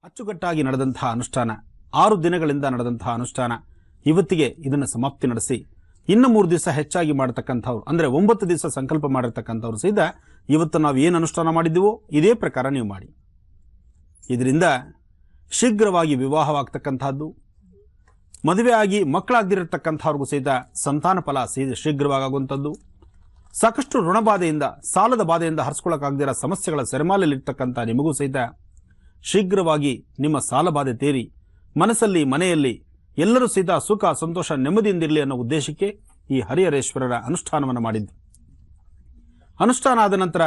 ಅಚ್ಚುಕಟ್ಟಾಗಿ ನಡೆದಂತಹ ಅನುಷ್ಠಾನ 6 ದಿನಗಳಿಂದ ನಡೆದಂತಹ ಅನುಷ್ಠಾನ ಇವತ್ತಿಗೆ ಇದನ್ನು ಸಮಾಪ್ತಿ ನಡೆಸಿ ಇನ್ನು 3 ದಿವಸ ಹೆಚ್ಚಾಗಿ ಮಾಡತಕ್ಕಂಥವ್ರು ಅಂದರೆ 9 ದಿವಸ ಸಂಕಲ್ಪ ಮಾಡಿರ್ತಕ್ಕಂಥವ್ರು ಸಹಿತ ಇವತ್ತು ನಾವು ಏನು ಅನುಷ್ಠಾನ ಮಾಡಿದ್ದೀವೋ ಇದೇ ಪ್ರಕಾರ ನೀವು ಮಾಡಿ. ಇದರಿಂದ ಶೀಘ್ರವಾಗಿ ವಿವಾಹವಾಗ್ತಕ್ಕಂಥದ್ದು, ಮದುವೆ ಆಗಿ ಮಕ್ಕಳಾಗದಿರತಕ್ಕಂಥವ್ರಿಗೂ ಸಹಿತ ಸಂತಾನ ಫಲ ಶೀಘ್ರವಾಗುವಂಥದ್ದು, ಸಾಕಷ್ಟು ಋಣಬಾಧೆಯಿಂದ ಸಾಲದ ಬಾಧೆಯಿಂದ ಹರಿಸ್ಕೊಳ್ಳೋಕ್ಕಾಗದಿರೋ ಸಮಸ್ಯೆಗಳ ಸೆರೆಮಾಲಲ್ಲಿರ್ತಕ್ಕಂಥ ನಿಮಗೂ ಸಹಿತ ಶೀಘ್ರವಾಗಿ ನಿಮ್ಮ ಸಾಲ ಬಾಧೆ ತೀರಿ ಮನಸ್ಸಲ್ಲಿ ಮನೆಯಲ್ಲಿ ಎಲ್ಲರೂ ಸಹಿತ ಸುಖ ಸಂತೋಷ ನೆಮ್ಮದಿಯಿಂದಿರಲಿ ಅನ್ನೋ ಉದ್ದೇಶಕ್ಕೆ ಈ ಹರಿಹರೇಶ್ವರರ ಅನುಷ್ಠಾನವನ್ನು ಮಾಡಿದ್ದು. ಅನುಷ್ಠಾನ ಆದ ನಂತರ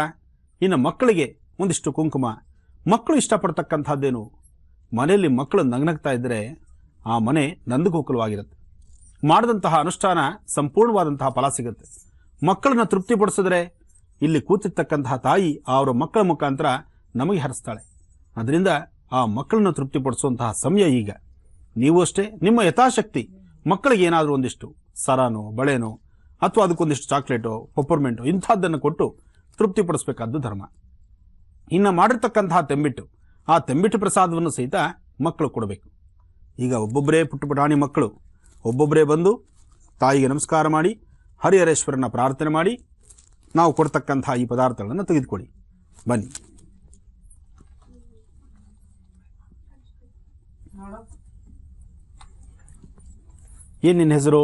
ಇನ್ನು ಮಕ್ಕಳಿಗೆ ಒಂದಿಷ್ಟು ಕುಂಕುಮ, ಮಕ್ಕಳು ಇಷ್ಟಪಡ್ತಕ್ಕಂಥದ್ದೇನು, ಮನೆಯಲ್ಲಿ ಮಕ್ಕಳು ನಗ್ನಗ್ತಾ ಇದ್ದರೆ ಆ ಮನೆ ನಂದಗೋಕುಲವಾಗಿರುತ್ತೆ. ಮಾಡಿದಂತಹ ಅನುಷ್ಠಾನ ಸಂಪೂರ್ಣವಾದಂತಹ ಫಲ ಸಿಗುತ್ತೆ. ಮಕ್ಕಳನ್ನ ತೃಪ್ತಿಪಡಿಸಿದ್ರೆ ಇಲ್ಲಿ ಕೂತಿರ್ತಕ್ಕಂತಹ ತಾಯಿ ಅವರ ಮಕ್ಕಳ ಮುಖಾಂತರ ನಮಗೆ ಹರಿಸ್ತಾಳೆ. ಅದರಿಂದ ಆ ಮಕ್ಕಳನ್ನು ತೃಪ್ತಿಪಡಿಸುವಂತಹ ಸಮಯ ಈಗ. ನೀವು ಅಷ್ಟೇ ನಿಮ್ಮ ಯಥಾಶಕ್ತಿ ಮಕ್ಕಳಿಗೆ ಏನಾದರೂ ಒಂದಿಷ್ಟು ಸರಾನೋ ಬಳೆನೋ ಅಥವಾ ಅದಕ್ಕೊಂದಿಷ್ಟು ಚಾಕ್ಲೇಟೋ ಪಪ್ಪರ್ಮೆಂಟೋ ಇಂಥದ್ದನ್ನು ಕೊಟ್ಟು ತೃಪ್ತಿಪಡಿಸಬೇಕಾದ್ದು ಧರ್ಮ. ಇನ್ನು ಮಾಡಿರ್ತಕ್ಕಂತಹ ತೆಂಬಿಟ್ಟು, ಆ ತೆಂಬಿಟ್ಟು ಪ್ರಸಾದವನ್ನು ಸಹಿತ ಮಕ್ಕಳು ಕೊಡಬೇಕು. ಈಗ ಒಬ್ಬೊಬ್ಬರೇ ಪುಟ್ಟ ಪುಟಾಣಿ ಮಕ್ಕಳು ಒಬ್ಬೊಬ್ಬರೇ ಬಂದು ತಾಯಿಗೆ ನಮಸ್ಕಾರ ಮಾಡಿ ಹರಿಹರೇಶ್ವರನ ಪ್ರಾರ್ಥನೆ ಮಾಡಿ ನಾವು ಕೊಡ್ತಕ್ಕಂತಹ ಈ ಪದಾರ್ಥಗಳನ್ನು ತೆಗೆದುಕೊಳ್ಳಿ. ಬನ್ನಿ. ಏನು ನಿನ್ನ ಹೆಸರು?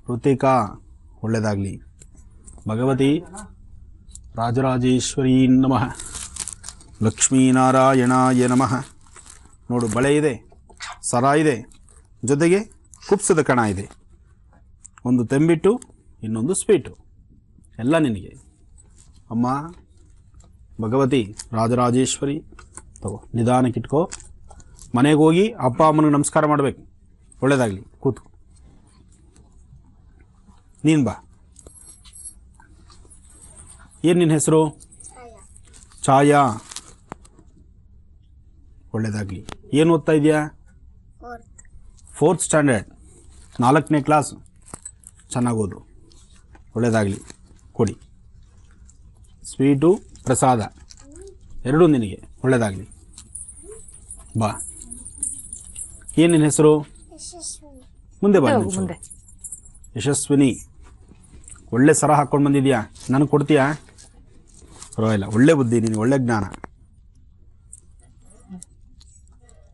ಋತಿಕಾ. ಒಳ್ಳೆಯದಾಗಲಿ. ಭಗವತಿ ರಾಜರಾಜೇಶ್ವರಿ ನಮಃ. ಲಕ್ಷ್ಮೀನಾರಾಯಣಾಯ ನಮಃ. ನೋಡು, ಬಳೆ ಇದೆ, ಸರ ಇದೆ, ಜೊತೆಗೆ ಕುಪ್ಸದ ಕಣ ಇದೆ, ಒಂದು ತೆಂಬಿಟ್ಟು, ಇನ್ನೊಂದು ಸ್ವೀಟು, ಎಲ್ಲ ನಿನಗೆ. ಅಮ್ಮ ಭಗವತಿ ರಾಜರಾಜೇಶ್ವರಿ ತಗೋ, ನಿಧಾನಕ್ಕಿಟ್ಕೋ. ಮನೆಗೆ ಹೋಗಿ ಅಪ್ಪ ಅಮ್ಮನಿಗೆ ನಮಸ್ಕಾರ ಮಾಡಬೇಕು. ಒಳ್ಳೆಯದಾಗಲಿ. ಕೂತು. ನೀನು ಬಾ. ಏನು ನಿನ್ನ ಹೆಸರು? ಛಾಯಾ. ಒಳ್ಳೆಯದಾಗಲಿ. ಏನು ಓದ್ತಾ ಇದೆಯಾ? 4th ಸ್ಟ್ಯಾಂಡರ್ಡ್, 4ನೇ ಕ್ಲಾಸ್. ಚೆನ್ನಾಗಿ ಓದು. ಒಳ್ಳೆಯದಾಗಲಿ. ಕೊಡಿ. ಸ್ವೀಟು ಪ್ರಸಾದ ಎರಡೂ ನಿನಗೆ. ಒಳ್ಳೆಯದಾಗಲಿ. ಬಾ. ಏನು ನಿನ್ನ ಹೆಸರು? ಮುಂದೆ ಬಾ. ಯಶಸ್ವಿನಿ. ಒಳ್ಳೆ ಸರ ಹಾಕ್ಕೊಂಡು ಬಂದಿದ್ಯಾ, ನನಗೆ ಕೊಡ್ತೀಯಾ? ಪರವಾಗಿಲ್ಲ, ಒಳ್ಳೆ ಬುದ್ಧಿ ನೀನು, ಒಳ್ಳೆ ಜ್ಞಾನ.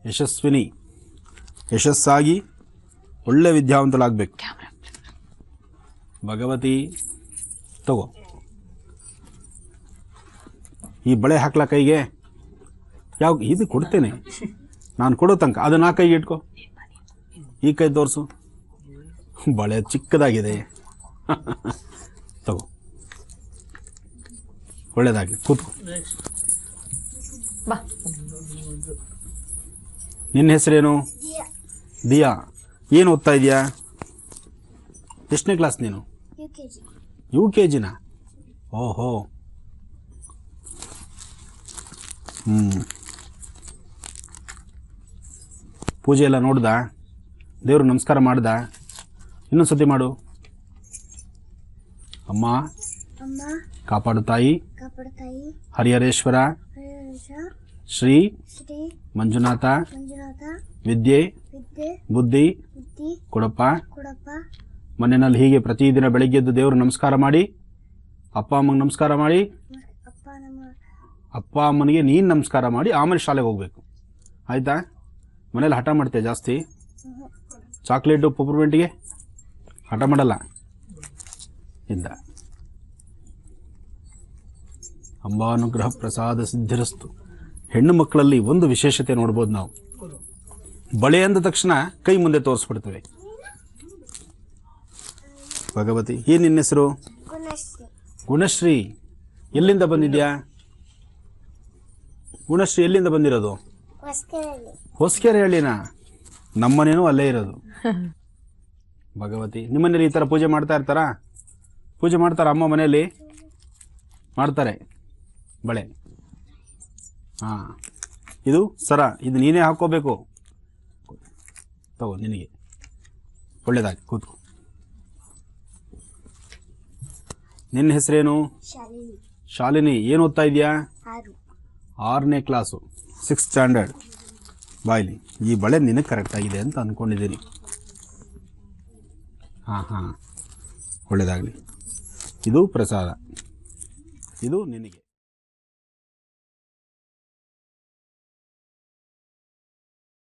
ಯಶಸ್ವಿನಿ ಯಶಸ್ಸಾಗಿ ಒಳ್ಳೆ ವಿದ್ಯಾವಂತಲಾಗಬೇಕು. ಭಗವತಿ ತಗೋ. ಈ ಬಳೆ ಹಾಕ್ಲಾ ಕೈಗೆ? ಯಾವ ಇದು ಕೊಡ್ತೇನೆ ನಾನು, ಕೊಡೋ ತನಕ ಅದನ್ನು ಆ ಕೈಗೆ ಇಟ್ಕೋ. ಈ ಕೈ ತೋರಿಸು. ಬಳೆ ಚಿಕ್ಕದಾಗಿದೆ. ತಗೋ. ಒಳ್ಳೆಯದಾಗಲಿ. ಕೂತ್ಕೋ. ನಿನ್ನ ಹೆಸರೇನು? ದಿಯಾ. ಏನು ಓದ್ತಾ ಇದೆಯಾ? ಎಷ್ಟನೇ ಕ್ಲಾಸ್ ನೀನು? UKG ನಾ? ಓಹೋ. ಪೂಜೆ ಎಲ್ಲ ನೋಡ್ದ? ದೇವ್ರು ನಮಸ್ಕಾರ ಮಾಡ್ದ? ಇನ್ನೊಂದು ಸತಿ ಮಾಡು. ಅಮ್ಮ ಕಾಪಾಡು ತಾಯಿ, ಹರಿಹರೇಶ್ವರ ಶ್ರೀ ಮಂಜುನಾಥ ವಿದ್ಯೆ ಬುದ್ಧಿ ಕೊಡಪ್ಪ. ಮನೆಯಲ್ಲಿ ಹೀಗೆ ಪ್ರತಿದಿನ ಬೆಳಗ್ಗೆ ಎದ್ದು ದೇವ್ರು ನಮಸ್ಕಾರ ಮಾಡಿ, ಅಪ್ಪ ಅಮ್ಮಂಗೆ ನಮಸ್ಕಾರ ಮಾಡಿ, ಅಪ್ಪ ಅಮ್ಮನಿಗೆ ನೀನು ನಮಸ್ಕಾರ ಮಾಡಿ ಆಮೇಲೆ ಶಾಲೆಗೆ ಹೋಗ್ಬೇಕು. ಆಯಿತಾ? ಮನೇಲಿ ಹಠ ಮಾಡ್ತೀಯ ಜಾಸ್ತಿ? ಚಾಕ್ಲೇಟು ಪಪ್ಪರ್ಮೆಂಟಿಗೆ ಹಠ ಮಾಡಲ್ಲ ಇಂದ. ಅಂಬಾನುಗ್ರಹ ಪ್ರಸಾದ ಸಿದ್ಧಿರಸ್ತು. ಹೆಣ್ಣು ಮಕ್ಕಳಲ್ಲಿ ಒಂದು ವಿಶೇಷತೆ ನೋಡ್ಬೋದು ನಾವು. ಬಳೆ ಅಂದ ತಕ್ಷಣ ಕೈ ಮುಂದೆ ತೋರಿಸ್ಬಿಡ್ತೇವೆ. ಭಗವತಿ. ಏನು ನಿನ್ನ ಹೆಸರು? ಗುಣಶ್ರೀ. ಎಲ್ಲಿಂದ ಬಂದಿದ್ಯಾ? ಗುಣಶ್ರೀ ಎಲ್ಲಿಂದ ಬಂದಿರೋದು? ಹೊಸಕೆರೆ ಹಳ್ಳಿನಾ? ನಮ್ಮನೇನೂ ಅಲ್ಲೇ ಇರೋದು. ಭಗವತಿ. ನಿಮ್ಮನೇಲಿ ಈ ಥರ ಪೂಜೆ ಮಾಡ್ತಾ ಇರ್ತಾರಾ? ಪೂಜೆ ಮಾಡ್ತಾರಾ ಅಮ್ಮ ಮನೆಯಲ್ಲಿ? ಮಾಡ್ತಾರೆ. ಬಳೆ. ಹಾಂ, ಇದು ಸರ, ಇದು ನೀನೇ ಹಾಕ್ಕೋಬೇಕು. ತಗೋ ನಿನಗೆ. ಒಳ್ಳೆಯದಾಗಿ. ಕೂತು. ನಿನ್ನ ಹೆಸರೇನು? ಶಾಲಿನಿ. ಏನು ಓದ್ತಾ ಇದೆಯಾ? 6ನೇ ಕ್ಲಾಸು. 6th ಸ್ಟ್ಯಾಂಡರ್ಡ್ ಬಾಯ್ಲಿ. ಈ ಬಳೆ ನಿನಗೆ ಕರೆಕ್ಟಾಗಿದೆ ಅಂತ ಅಂದ್ಕೊಂಡಿದ್ದೀನಿ. ಹಾಂ, ಒಳ್ಳೆಯದಾಗಲಿ. ಇದು ಪ್ರಸಾದ, ಇದು ನಿನಗೆ.